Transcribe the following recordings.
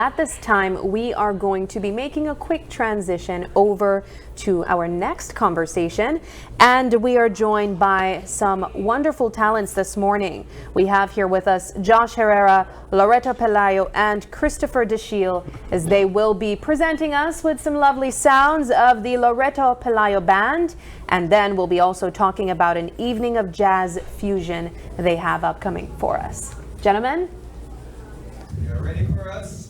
At this time, we are going to be making a quick transition over to our next conversation, and we are joined by some wonderful talents this morning. We have here with us Josh Herrera, Loreto Pelayo, and Christopher DeShiel, as they will be presenting us with some lovely sounds of the Loreto Pelayo Band, and then we'll be also talking about an evening of jazz fusion they have upcoming for us. Gentlemen? You're ready for us?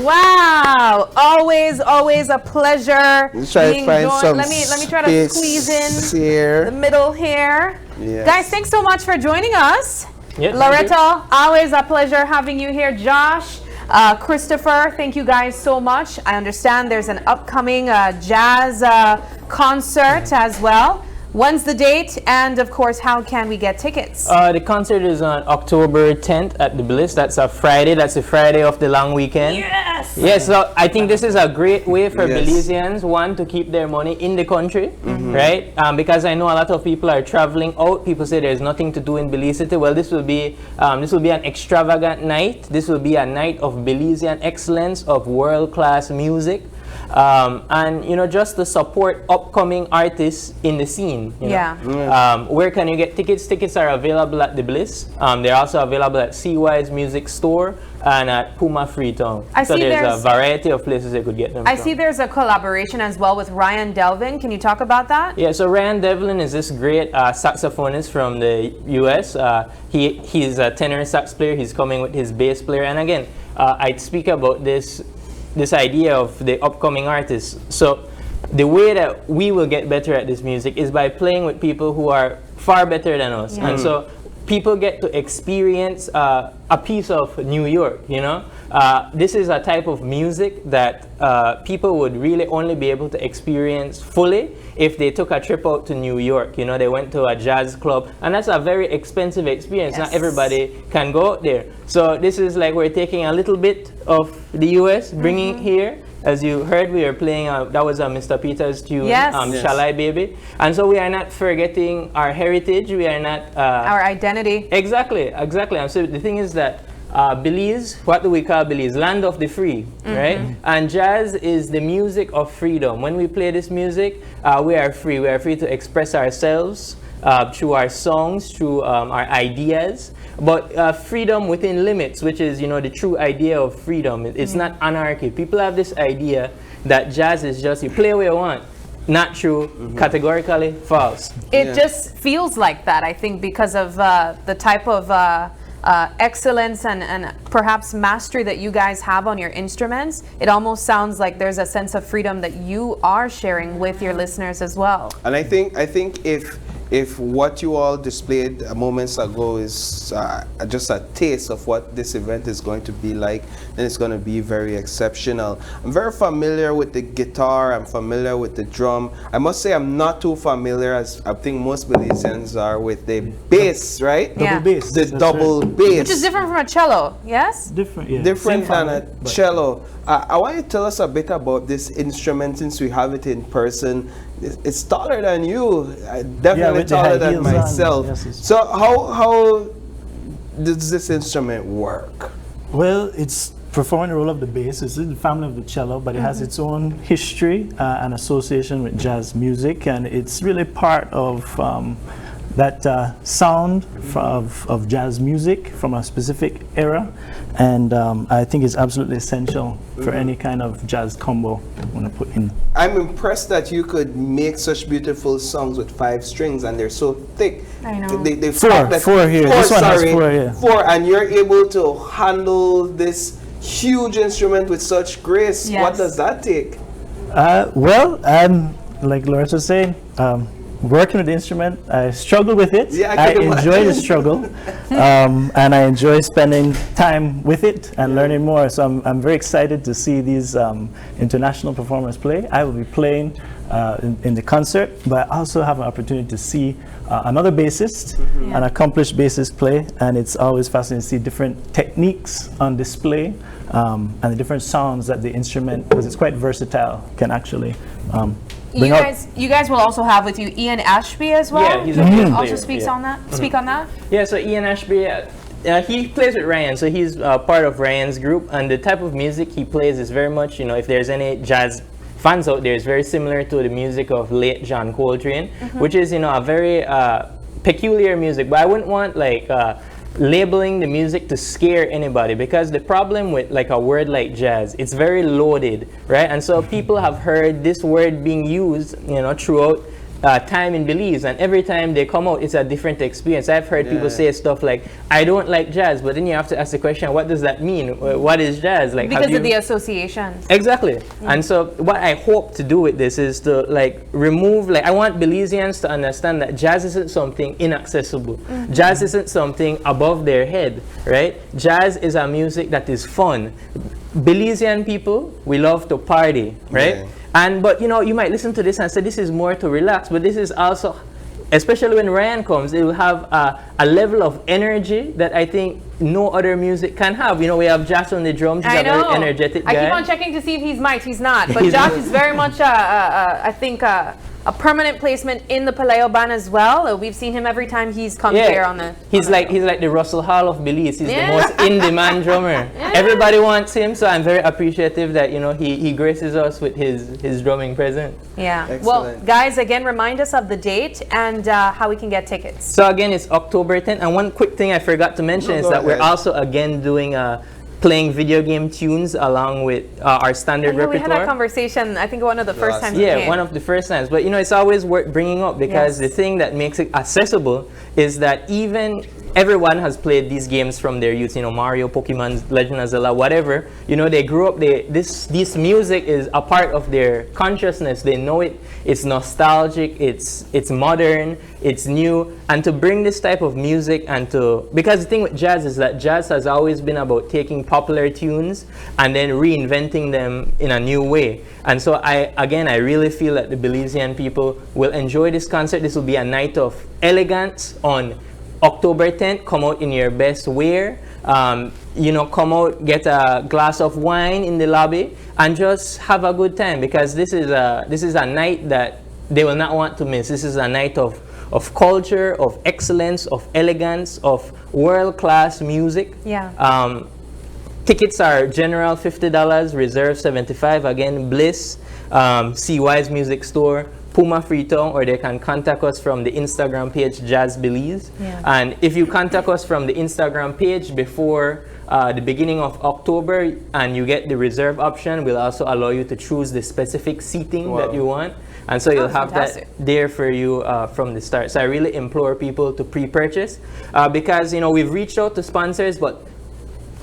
Wow, always a pleasure. Let's try to find some let me try to squeeze in here. the middle here. Yes. Guys, thanks so much for joining us. Yeah, Loreto, always a pleasure having you here. Josh, Christopher, thank you guys so much. I understand there's an upcoming jazz concert as well. When's the date? And of course, how can we get tickets? The concert is on October 10th at the Belize. That's a Friday. That's the Friday of the long weekend. Yes! Yes, so I think this is a great way for Yes. Belizeans, one, to keep their money in the country, right? Because I know a lot of people are traveling out. People say there's nothing to do in Belize City. Well, this will be an extravagant night. This will be a night of Belizean excellence, of world-class music. And just to support upcoming artists in the scene. Where can you get tickets? Tickets are available at the Bliss. They're also available at CY's Music Store and at Puma Freetown. So there's a variety of places they could get them. I see there's a collaboration as well with Ryan Delvin. Can you talk about that? Yeah, so Ryan Devlin is this great saxophonist from the US. He's a tenor sax player. He's coming with his bass player. And again, I'd speak about this idea of the upcoming artists. So the way that we will get better at this music is by playing with people who are far better than us. And so people get to experience a piece of New York, This is a type of music that people would really only be able to experience fully if they took a trip out to New York. They went to a jazz club, and that's a very expensive experience. Yes. Not everybody can go out there. So this is like we're taking a little bit of the US, bringing it here. As you heard, we are playing, that was a Mr. Peters tune, Yes. Shall I Baby? And so we are not forgetting our heritage, we are not... Our identity. Exactly. And so the thing is that Belize, what do we call Belize? Land of the free, right? And jazz is the music of freedom. When we play this music, we are free. We are free to express ourselves through our songs, through our ideas. But freedom within limits, which is, the true idea of freedom. It's not anarchy. People have this idea that jazz is just you play where you want. Not true, categorically false. It just feels like that, I think, because of the type of excellence and perhaps mastery that you guys have on your instruments. It almost sounds like there's a sense of freedom that you are sharing with your listeners as well. And I think if what you all displayed moments ago is just a taste of what this event is going to be like, then it's going to be very exceptional. I'm very familiar with the guitar, I'm familiar with the drum. I must say I'm not too familiar, as I think most Belizeans are, with the bass, right? Yeah. Double bass. The that's double right. bass. Which is different from a cello, yes? Different, yeah. Different Same than family, a but- cello. I want you to tell us a bit about this instrument since we have it in person. It's taller than you, definitely with the taller high than heels on, myself. yes, it's- So how does this instrument work? Well, it's performing the role of the bass. It's in the family of the cello, but it has its own history and association with jazz music, and it's really part of that sound of jazz music from a specific era, and I think it's absolutely essential for any kind of jazz combo you want to put in. I'm impressed that you could make such beautiful songs with 5 strings and they're so thick. I know. They Four here. This one has 4, yeah. 4, and you're able to handle this huge instrument with such grace. Yes. What does that take? Well, like Loreto was saying, working with the instrument, I struggle with it. Yeah, I I can enjoy the imagine. struggle, and I enjoy spending time with it and learning more. So I'm very excited to see these international performers play. I will be playing in the concert, but I also have an opportunity to see another bassist, an accomplished bassist play, and it's always fascinating to see different techniques on display and the different sounds that the instrument, because it's quite versatile, can actually bring out. You guys will also have with you Ian Ashby as well. Yeah, he's a bass also player, speaks yeah. on that. Speak on that. Yeah, so Ian Ashby, he plays with Ryan, so he's part of Ryan's group, and the type of music he plays is very much, if there's any jazz fans out there, it's very similar to the music of late John Coltrane, which is, a very peculiar music, but I wouldn't want labeling the music to scare anybody, because the problem with like a word like jazz, it's very loaded, right? And so people have heard this word being used, throughout time in Belize, and every time they come out, it's a different experience. I've heard people say stuff like, I don't like jazz, but then you have to ask the question, what does that mean? What is jazz? Like, Because of the association. Exactly. And so what I hope to do with this is to remove, I want Belizeans to understand that jazz isn't something inaccessible. Jazz isn't something above their head, right? Jazz is a music that is fun. Belizean people, we love to party, right? Yeah. But you might listen to this and say this is more to relax, but this is also especially when Ryan comes, it will have a level of energy that I think no other music can have. You know, we have Josh on the drums. He's I a very know. energetic guy. I keep on checking to see if he's mic'd. He's not. But He's Josh not. is very much, I think, a permanent placement in the Pelayo band as well. We've seen him every time he's come here on the. He's like the Russell Hall of Belize. He's Yeah. the most in-demand drummer. Everybody wants him, so I'm very appreciative that he graces us with his drumming presence. Yeah. Excellent. Well, guys, again, remind us of the date and how we can get tickets. So again, it's October 10th. And one quick thing I forgot to mention is go that we're ahead. also again doing playing video game tunes along with our standard We had repertoire. that conversation, I think, one of the first Last times we Yeah, came. one of the first times. But it's always worth bringing up because Yes. the thing that makes it accessible is that even everyone has played these games from their youth. Mario, Pokemon, Legend of Zelda, whatever. They grew up. This music is a part of their consciousness. They know it. It's nostalgic. It's modern. It's new. And to bring this type of music because the thing with jazz is that jazz has always been about taking popular tunes and then reinventing them in a new way. And so I really feel that the Belizean people will enjoy this concert. This will be a night of elegance on October 10th. Come out in your best wear. Come out, get a glass of wine in the lobby, and just have a good time because this is a night that they will not want to miss. This is a night of culture, of excellence, of elegance, of world-class music. Yeah. Tickets are general $50, reserve $75. Again, Bliss, CY's Music Store, Puma Freetown, or they can contact us from the Instagram page Jazz Belize. Yeah. And if you contact us from the Instagram page before the beginning of October and you get the reserve option, we'll also allow you to choose the specific seating that you want. And so you'll have fantastic. that there for you from the start. So I really implore people to pre-purchase because we've reached out to sponsors, but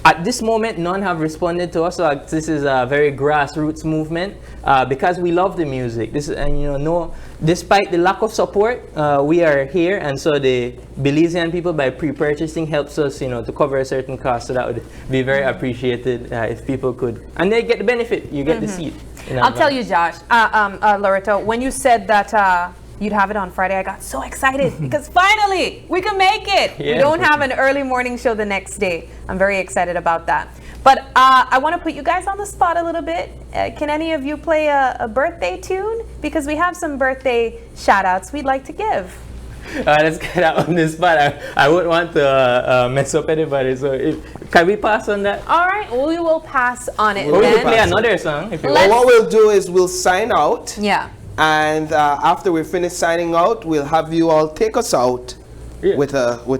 at this moment, none have responded to us. So this is a very grassroots movement because we love the music. Despite the lack of support, we are here, and so the Belizean people, by pre-purchasing, helps us, to cover a certain cost. So that would be very appreciated if people could, and they get the benefit. You get the seat. I'll tell you, Josh, Loreto, when you said that you'd have it on Friday, I got so excited because finally we can make it. Yeah. We don't have an early morning show the next day. I'm very excited about that. But I want to put you guys on the spot a little bit. Can any of you play a birthday tune? Because we have some birthday shout outs we'd like to give. Let's get out on this spot. I wouldn't want to mess up anybody. So can we pass on that? All right, we will pass on it Or we then. can play another song if you Let's- want. Well, what we'll do is we'll sign out. Yeah. And after we finish signing out, we'll have you all take us out with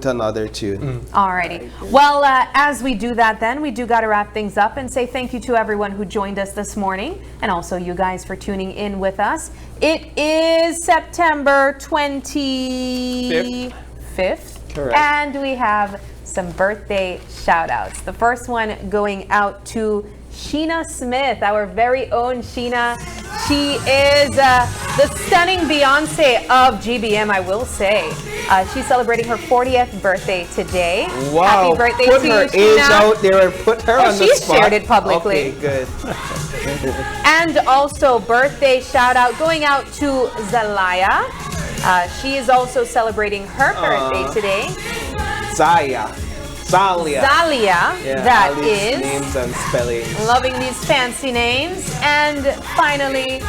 another tune. Alrighty. Well, as we do that then, we do got to wrap things up and say thank you to everyone who joined us this morning and also you guys for tuning in with us. It is September 25th. Correct. And we have some birthday shout outs. The first one going out to Sheena Smith, our very own Sheena. She is the stunning Beyonce of GBM, I will say. She's celebrating her 40th birthday today. Wow. Happy birthday put to her you, Sheena. age out there and put her on the she's spot. shared it publicly. Okay, good. And also birthday shout out going out to Zalaya. She is also celebrating her birthday today. Zalia. Zalia, Yeah, that all these is. names and spellings. Loving these fancy names. And finally,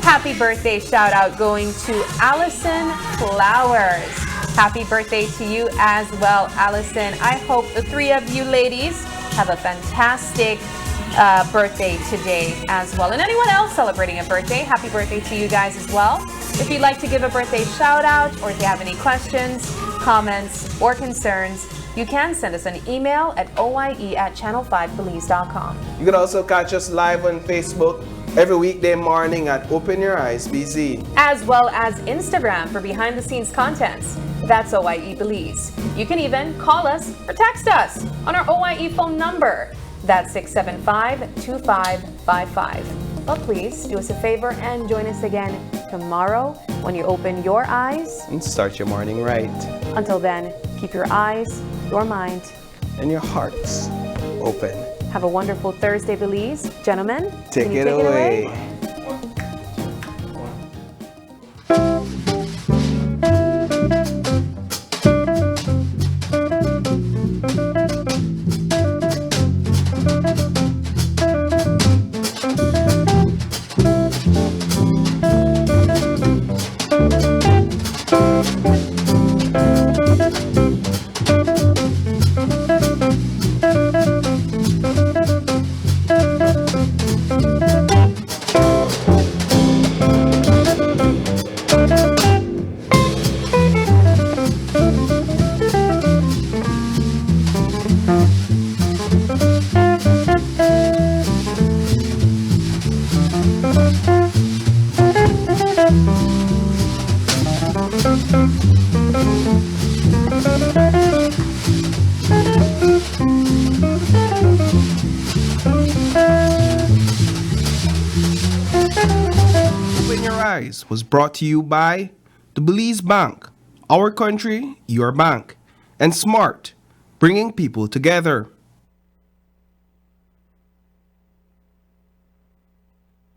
happy birthday shout out going to Allison Flowers. Happy birthday to you as well, Allison. I hope the three of you ladies have a fantastic birthday today as well. And anyone else celebrating a birthday, happy birthday to you guys as well. If you'd like to give a birthday shout out or if you have any questions, comments, or concerns, you can send us an email at oye@channel5belize.com. You can also catch us live on Facebook every weekday morning at Open Your Eyes BZ. As well as Instagram for behind the scenes contents. That's OIE Belize. You can even call us or text us on our OIE phone number. That's 675-2555. But please do us a favor and join us again tomorrow when you open your eyes. And start your morning right. Until then, keep your eyes, your mind. And your hearts open. Have a wonderful Thursday, Belize. Gentlemen, Take can you it take away. it away? Open Your Eyes was brought to you by the Belize Bank, our country, your bank, and Smart, bringing people together.